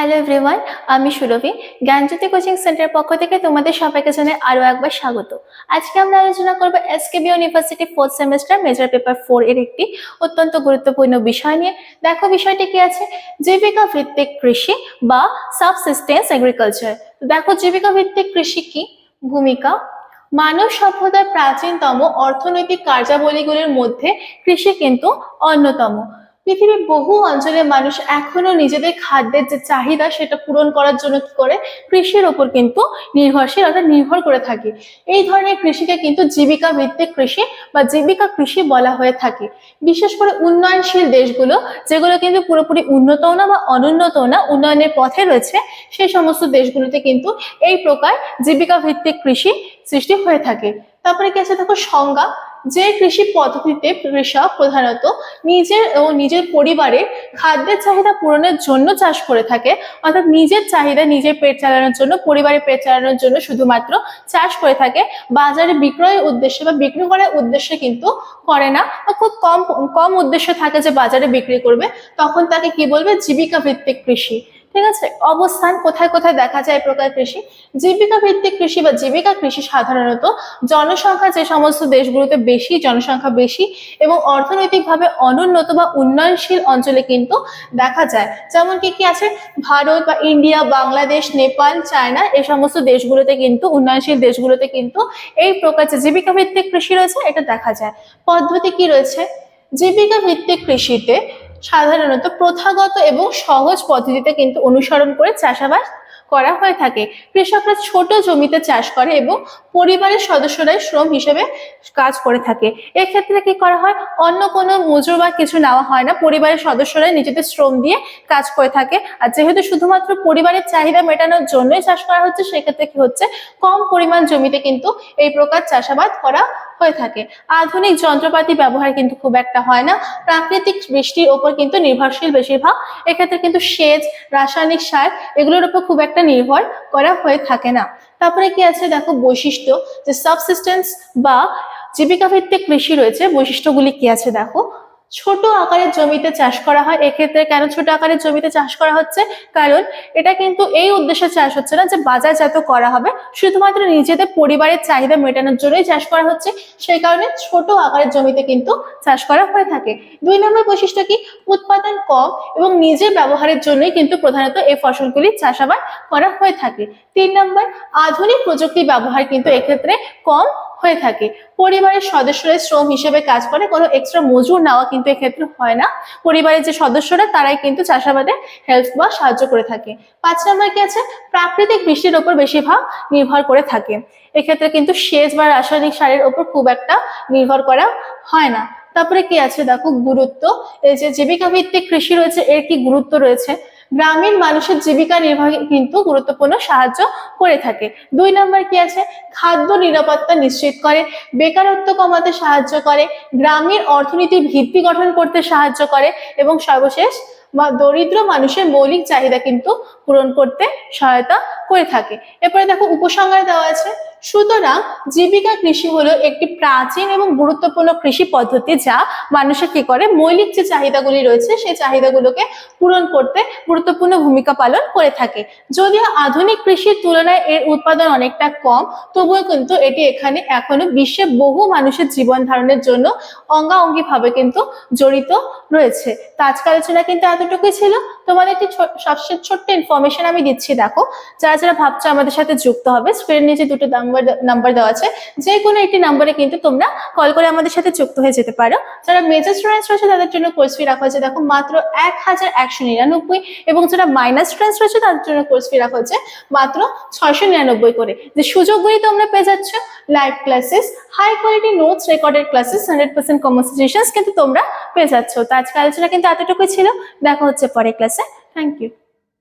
Hello everyone, আমি সুরভি। জ্ঞানজ্যোতি coaching centre পক্ষ থেকে তোমাদের সবাইকে জানাই আরো একবার স্বাগত। আজকে আমরা আলোচনা করব SKB university 4th semester major paper 4 এর একটি অত্যন্ত গুরুত্বপূর্ণ বিষয় নিয়ে। দেখো বিষয়টি কি আছে, জীবিকা ভিত্তিক কৃষি বা সাবসিস্টেন্স এগ্রিকালচার। দেখো জীবিকা ভিত্তিক কৃষি কি ভূমিকা। মানব সভ্যতার প্রাচীনতম অর্থনৈতিক কার্যাবলীগুলির মধ্যে কৃষি কিন্তু অন্যতম। পৃথিবীর বহু অঞ্চলে মানুষ এখনো নিজেদের খাদ্যের যে চাহিদা সেটা পূরণ করার জন্য কি করে, কৃষির ওপর কিন্তু নির্ভরশীল অর্থাৎ নির্ভর করে থাকে। এই ধরনের কৃষিকে কিন্তু জীবিকা ভিত্তিক কৃষি বা জীবিকা কৃষি বলা হয়ে থাকে। বিশেষ করে উন্নয়নশীল দেশগুলো, যেগুলো কিন্তু পুরোপুরি উন্নতও না বা অনুন্নতও না, উন্নয়নের পথে রয়েছে, সেই সমস্ত দেশগুলোতে কিন্তু এই প্রকার জীবিকা ভিত্তিক কৃষি সৃষ্টি হয়ে থাকে। তারপরে কি আছে দেখো সংজ্ঞা, যে কৃষি পদ্ধতিতে কৃষক প্রধানত নিজের ও নিজের পরিবারের খাদ্যের চাহিদা পূরণের জন্য চাষ করে থাকে, অর্থাৎ নিজের চাহিদা নিজের পেট চালানোর জন্য, পরিবারের পেট চালানোর জন্য শুধুমাত্র চাষ করে থাকে, বাজারে বিক্রয়ের উদ্দেশ্যে বা বিক্রি করার উদ্দেশ্যে কিন্তু করে না, বা খুব কম কম উদ্দেশ্য থাকে যে বাজারে বিক্রি করবে, তখন তাকে কি বলবে, জীবিকা ভিত্তিক কৃষি। ঠিক আছে, অবস্থান কোথায় কোথায় দেখা যায় এই প্রকার কৃষি। জীবিকা ভিত্তিক কৃষি বা জীবিকা কৃষি সাধারণত জনসংখ্যা যে সমস্ত দেশগুলোতে বেশি জনসংখ্যা বেশি এবং অর্থনৈতিকভাবে অনুন্নত বা উন্নয়নশীল অঞ্চলে কিন্তু দেখা যায়। যেমন কি কি আছে, ভারত বা ইন্ডিয়া, বাংলাদেশ, নেপাল, চায়না, এই সমস্ত দেশগুলোতে কিন্তু, উন্নয়নশীল দেশগুলোতে কিন্তু এই প্রকার যে জীবিকা ভিত্তিক কৃষি রয়েছে এটা দেখা যায়। পদ্ধতি কি রয়েছে, জীবিকা ভিত্তিক কৃষিতে সাধারণত প্রথাগত এবং সহজ পদ্ধতিতে কিন্তু অনুসরণ করে চাষাবাদ করা হয়ে থাকে। কৃষকরা ছোট জমিতে চাষ করে এবং পরিবারের সদস্যরাই শ্রম হিসেবে কাজ করে থাকে। এক্ষেত্রে কি করা হয়, অন্য কোনো মজুর বা কিছু নেওয়া হয় না, পরিবারের সদস্যরাই নিজেদের শ্রম দিয়ে কাজ করে থাকে। আর যেহেতু শুধুমাত্র পরিবারের চাহিদা মেটানোর জন্যই চাষ করা হচ্ছে, সেক্ষেত্রে কি হচ্ছে, কম পরিমাণ জমিতে কিন্তু এই প্রকার চাষাবাদ করা হয়ে থাকে। আধুনিক যন্ত্রপাতি ব্যবহার কিন্তু খুব একটা হয় না, প্রাকৃতিক বৃষ্টির ওপর কিন্তু নির্ভরশীল বেশিরভাগ। এক্ষেত্রে কিন্তু সেচ, রাসায়নিক সার এগুলোর উপর খুব একটা নির্ভর করা হয়ে থাকে না। তারপরে কি আছে দেখো বৈশিষ্ট্য, যে সাবসিস্টেন্স বা জীবিকা ভিত্তিক কৃষি রয়েছে, বৈশিষ্ট্যগুলি কি আছে দেখো। ছোট আকারের জমিতে চাষ করা হয়। এক্ষেত্রে কেন ছোট আকারের জমিতে চাষ করা হচ্ছে, কারণ এটা কিন্তু এই উদ্দেশ্যে চাষ হচ্ছে না যে বাজারজাত করা হবে, শুধুমাত্র নিজেদের পরিবারের চাহিদা মেটানোর জন্যই চাষ করা হচ্ছে, সেই কারণে ছোট আকারের জমিতে কিন্তু চাষ করা হয়ে থাকে। 2 নম্বর বৈশিষ্ট্য কি, উৎপাদন কম এবং নিজের ব্যবহারের জন্যই কিন্তু প্রধানত এই ফসলগুলি চাষাবাদ করা হয়ে থাকে। 3 নম্বর, আধুনিক প্রযুক্তি ব্যবহার কিন্তু এক্ষেত্রে কম হয়ে থাকে। পরিবারের সদস্যরা শ্রম হিসেবে কাজ করে, কোনো এক্সট্রা মজুর নেওয়া কিন্তু এক্ষেত্রে হয় না, পরিবারের যে সদস্যরা তারাই কিন্তু চাষাবাদে হেল্প বা সাহায্য করে থাকে। 5 নম্বর কি আছে, প্রাকৃতিক বৃষ্টির উপর বেশিরভাগ নির্ভর করে থাকে। এক্ষেত্রে কিন্তু সেচ বা রাসায়নিক সারের উপর খুব একটা নির্ভর করা হয় না। তারপরে কি আছে দেখো গুরুত্ব, এই যে জীবিকা ভিত্তিক কৃষি রয়েছে এর কি গুরুত্ব রয়েছে, গ্রামীণ মানুষের জীবিকা নির্বাহে কিন্তু গুরুত্বপূর্ণ সাহায্য করে থাকে। 2 নম্বর কি আছে, খাদ্য নিরাপত্তা নিশ্চিত করে, বেকারত্ব কমাতে সাহায্য করে, গ্রামের অর্থনীতির ভিত্তি গঠন করতে সাহায্য করে এবং সর্বশেষ দরিদ্র মানুষের মৌলিক চাহিদা কিন্তু পূরণ করতে সহায়তা করে থাকে। এরপরে দেখো উপসংহারে দেওয়া আছে, সুতরাং জীবিকা কৃষি হলো একটি প্রাচীন এবং গুরুত্বপূর্ণ কৃষি পদ্ধতি যা মানুষের কি করে, মৌলিক যে চাহিদাগুলি রয়েছে সেই চাহিদাগুলোকে পূরণ করতে গুরুত্বপূর্ণ ভূমিকা পালন করে থাকে। যদিও আধুনিক কৃষির তুলনায় এর উৎপাদন অনেকটা কম, তবুও কিন্তু এটি এখানে এখনো বিশ্বে বহু মানুষের জীবন ধারণের জন্য অঙ্গাঅঙ্গিভাবে কিন্তু জড়িত রয়েছে। তো আজকে আলোচনা কিন্তু এতটুকুই ছিল। তোমাদের একটি সবচেয়ে ছোট্ট ইনফরমেশন আমি দিচ্ছি দেখো, যারা যারা ভাবছো আমাদের সাথে যুক্ত হবে, স্ক্রিনের নিচে 2টো নাম্বার দেওয়া আছে, যে কোনো একটি নাম্বারে কিন্তু তোমরা কল করে আমাদের সাথে যুক্ত হয়ে যেতে পারো। যারা মেজর স্টুডেন্টস রয়েছে তাদের জন্য কোর্স ফি রাখা হয়েছে দেখো মাত্র 1199, এবং যারা মাইনর স্টুডেন্টস রয়েছে তাদের জন্য কোর্স ফি রাখা হচ্ছে মাত্র 699 করে। যে সুযোগগুলি তোমরা পেয়ে যাচ্ছ, live classes, high quality notes, recorded classes, 100% common suggestions কিন্তু তোমরা পেয়ে যাচ্ছ। তো আজকে আলোচনা কিন্তু এতটুকুই ছিল, দেখা হচ্ছে পরের ক্লাসে। Thank you.